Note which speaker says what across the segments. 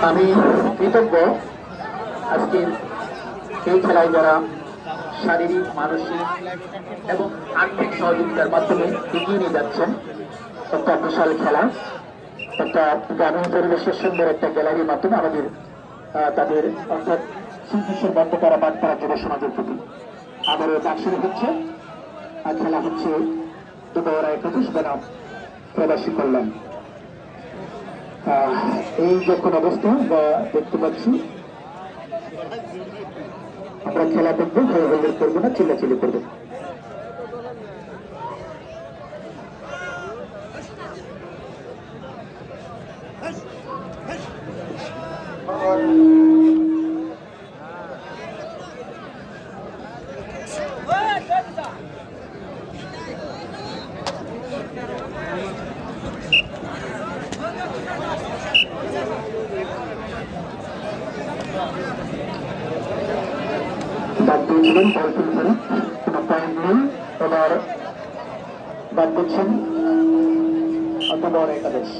Speaker 1: আমি কৃতজ্ঞ আজকের এই খেলায় যারা শারীরিক, মানসিক এবং আর্থিক সহযোগিতার মাধ্যমে এগিয়ে নিয়ে যাচ্ছেন। একটা বিশাল খেলা, একটা গ্রামীণ পরিবেশের সুন্দর একটা গ্যালারির মাধ্যমে আমাদের তাদের অর্থাৎ শ্রীকৃষ্ণের বন্ধপাড়া বাটপাড়া যুব সমাজের প্রতি আবারও ডাক শুরু হচ্ছে। আর খেলা হচ্ছে দুপুর 21 বনাম প্রবাসী কল্যাণ। এই যখন অবস্থা দেখতে পাচ্ছি, আমরা খেলা দেখবো, হইহুল্লোড় করবো না, চিল্লাচিল্লি করবো। বাদ দিয়েছিলেন বল তুলবেন, কোনো পয়েন্ট নেই। এবার বাদ দিচ্ছেন অত বড় একাদশ।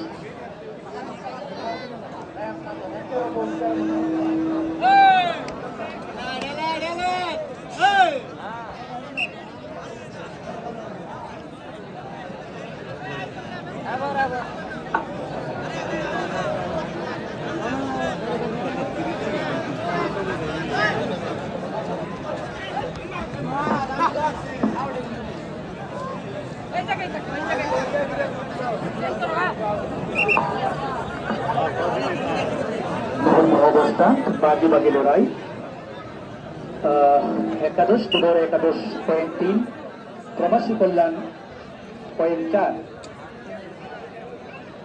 Speaker 1: অবস্থা বাজি বাজি লড়াই। একাদশ দুপুর 21.3, প্রবাসী কল্যাণ 0.4।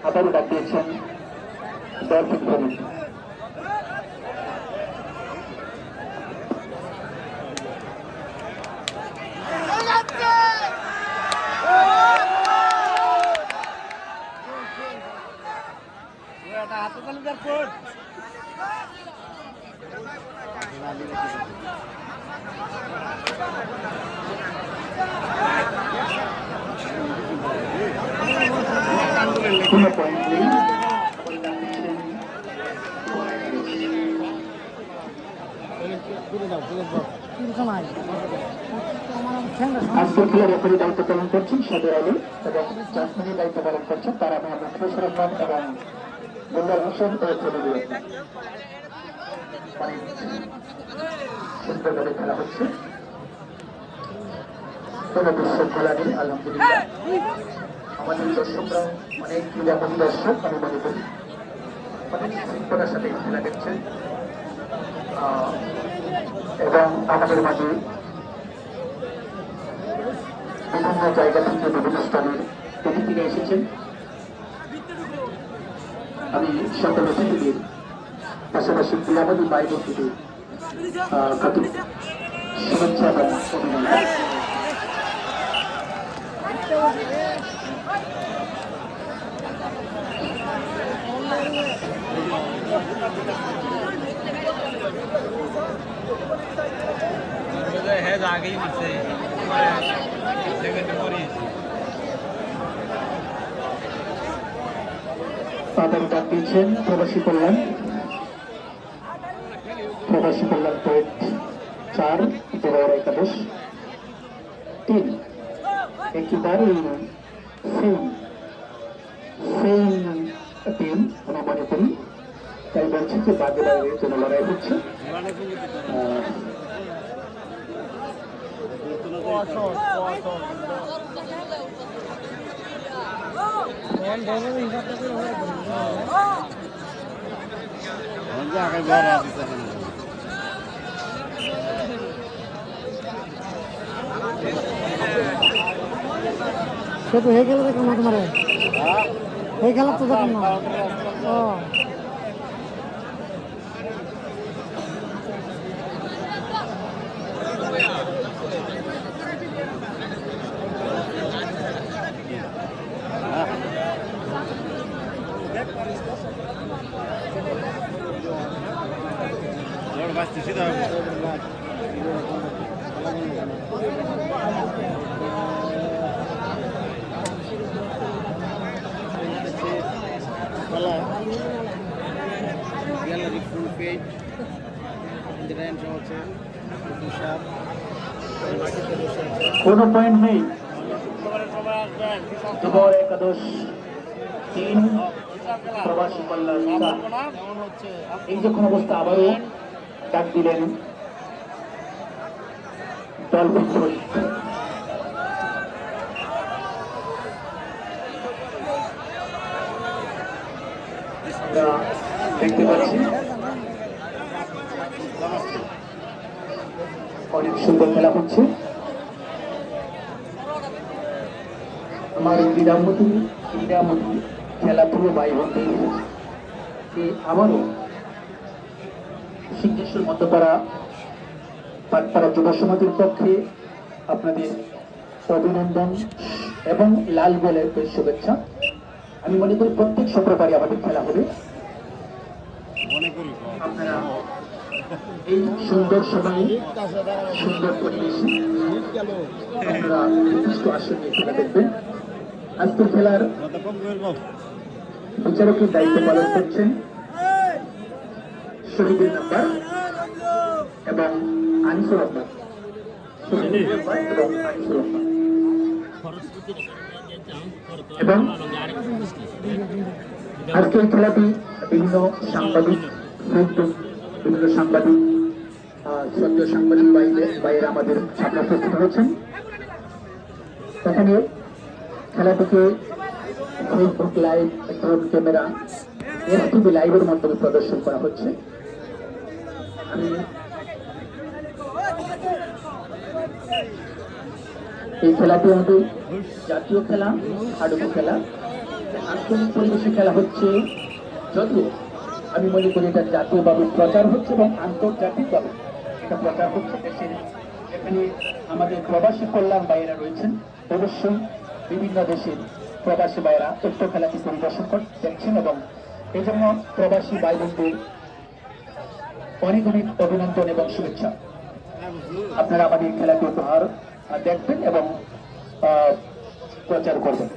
Speaker 1: আবারও ডাক দিয়েছেন ডলফিন ভূমি। কোনো পয়েন্ট নেই। আজকের খেলার রেফারি দায়িত্ব পালন করছেন সদর আলী এবং জাসমিনের দায়িত্ব পালন করছেন তারা মোহাম্মদ ফজল রহমান এবং মোল্লার হোসেন ও ফজলুল। অনেক সুন্দরভাবে খেলা হচ্ছে, কোনো বিশৃঙ্খলা নেই আলহামদুলিল্লাহ। আমাদের দর্শকরা অনেক ক্রীড়াপতি দর্শক, আমি মনে করি অনেক শৃঙ্খলার সাথে খেলা দেখছেন এবং আমাদের মাঝে বিভিন্ন জায়গা থেকে বিভিন্ন স্তরের অতিথিরা এসেছেন। আমি সকল অতিথিদের পাশাপাশি ক্রীড়াবাদী ভাই বোনদের শুভেচ্ছা এবং অভিনন্দন।
Speaker 2: আগেই মারছে
Speaker 1: তাদের ডাক দিয়েছেন প্রবাসী কল্যাণ। প্রবাসী কল্যাণ 0.4, দুপুর 21.3। একেবারে সেম টিম আমরা মনে করি, তাই বলছি যে বাদে বাইরে জন্য লড়াই হচ্ছে।
Speaker 3: সে তো হয়ে গেল দেখুন না তোমার হয়ে গেল তো দেখুন না। ও
Speaker 1: কোনো পয়েন্ট নেই। দুবার একাদশ 3 প্রবাসী কল্যাণ 4। এই যখন অবস্থা আবারও ডাক দিলেন ডলফিন শরীফ। আমরা দেখতে পাচ্ছি অনেক সুন্দর খেলা হচ্ছে। আমার ক্রীড়ামতি খেলাধুলো ভাই বোনদের আবারও সিদ্ধেশ্বর মধ্যপাড়া পাটপাড়া যুব সমাজের পক্ষে আপনাদের অভিনন্দন এবং লাল গোলের শুভেচ্ছা। আমি মনে করি প্রত্যেক শুক্রবারই আমাদের খেলা হবে। আপনারা এই সুন্দর সময়ে সুন্দর পরিবেশে আপনারা নির্দিষ্ট আসন নিয়ে খেলা দেখবেন। আজকের খেলার বিচারকের দায়িত্ব পালন করছেন শহীদের নাম্বার এবং আনিসুর রহমান। এবং আজকের খেলাটি বিভিন্ন সাংবাদিক, বিভিন্ন সাংবাদিক, সদ্য সাংবাদিক ভাইয়েরা আমাদের সামনে উপস্থিত হয়েছেন। এখানে খেলাটিকে Facebook live, drone camera, STV লাইভের মাধ্যমে প্রদর্শন করা হচ্ছে। আমি এই খেলাটি আমাদের জাতীয় খেলা, হাডুডু খেলা, আঞ্চলিক পরিবেশে খেলা হচ্ছে। যদিও আমি মনে করি এটা জাতীয়ভাবে প্রচার হচ্ছে এবং আন্তর্জাতিকভাবে এটা প্রচার হচ্ছে দেশের। এখানে আমাদের প্রবাসী কল্যাণ ভাইয়েরা রয়েছেন, অবশ্যই বিভিন্ন দেশের প্রবাসী ভাইয়েরা উক্ত খেলাটি পরিদর্শন দেখছেন এবং এই জন্য প্রবাসী ভাই বোনদের অনেক অনেক অভিনন্দন এবং শুভেচ্ছা। আপনারা আমাদের খেলাটি উপহার দেখবেন এবং প্রচার করবেন।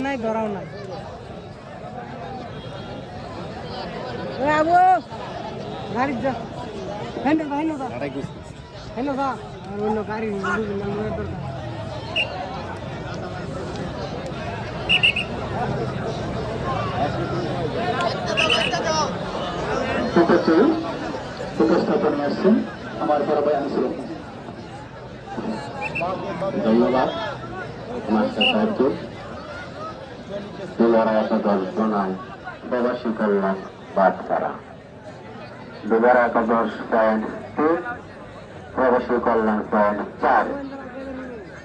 Speaker 3: নাই ধরাও নাই আবু গাড়ি যা হেন যা অন্য গাড়ি
Speaker 1: উপস্থাপনে আসছেন আমার বড় ভাই আনিসুর রহমান।
Speaker 2: ধন্যবাদ মাস্টার সাহেবকে। 2011 প্রণাম প্রবাসী কল্যাণ বাটপাড়া। 2011 পয়েন্ট 3, প্রবাসী কল্যাণ পয়েন্ট 4।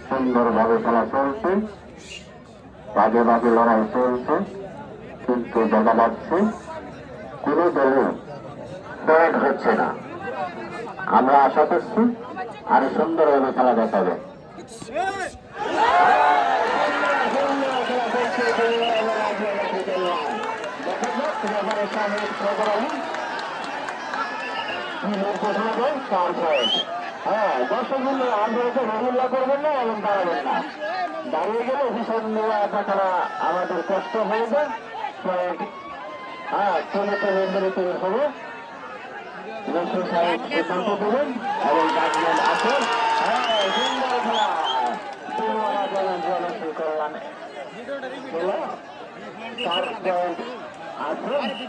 Speaker 2: সুন্দরভাবে খেলা চলছে, বাগে বাগে লড়াই চলছে, কিন্তু দেখা যাচ্ছে কোনো দলও পয়েন্ট হচ্ছে না। আমরা আশা করছি আরো সুন্দরভাবে খেলা দেখাবে। হ্যাঁ, দর্শক বন্ধু আন্দোলনকে রবিল্লা করবেন না এবং দাঁড়াবেন না। দাঁড়িয়ে গেলে ভীষণ দেখাটা আমাদের কষ্ট হয়ে যায়। হ্যাঁ, চলে তো বের হবে। রসুল সাহেব সিদ্ধান্ত দেবেন এবং গার্জিয়ান আছেন। হ্যাঁ, সুন্দর খেলা কল্যাণে 4 পয়েন্ট আছে।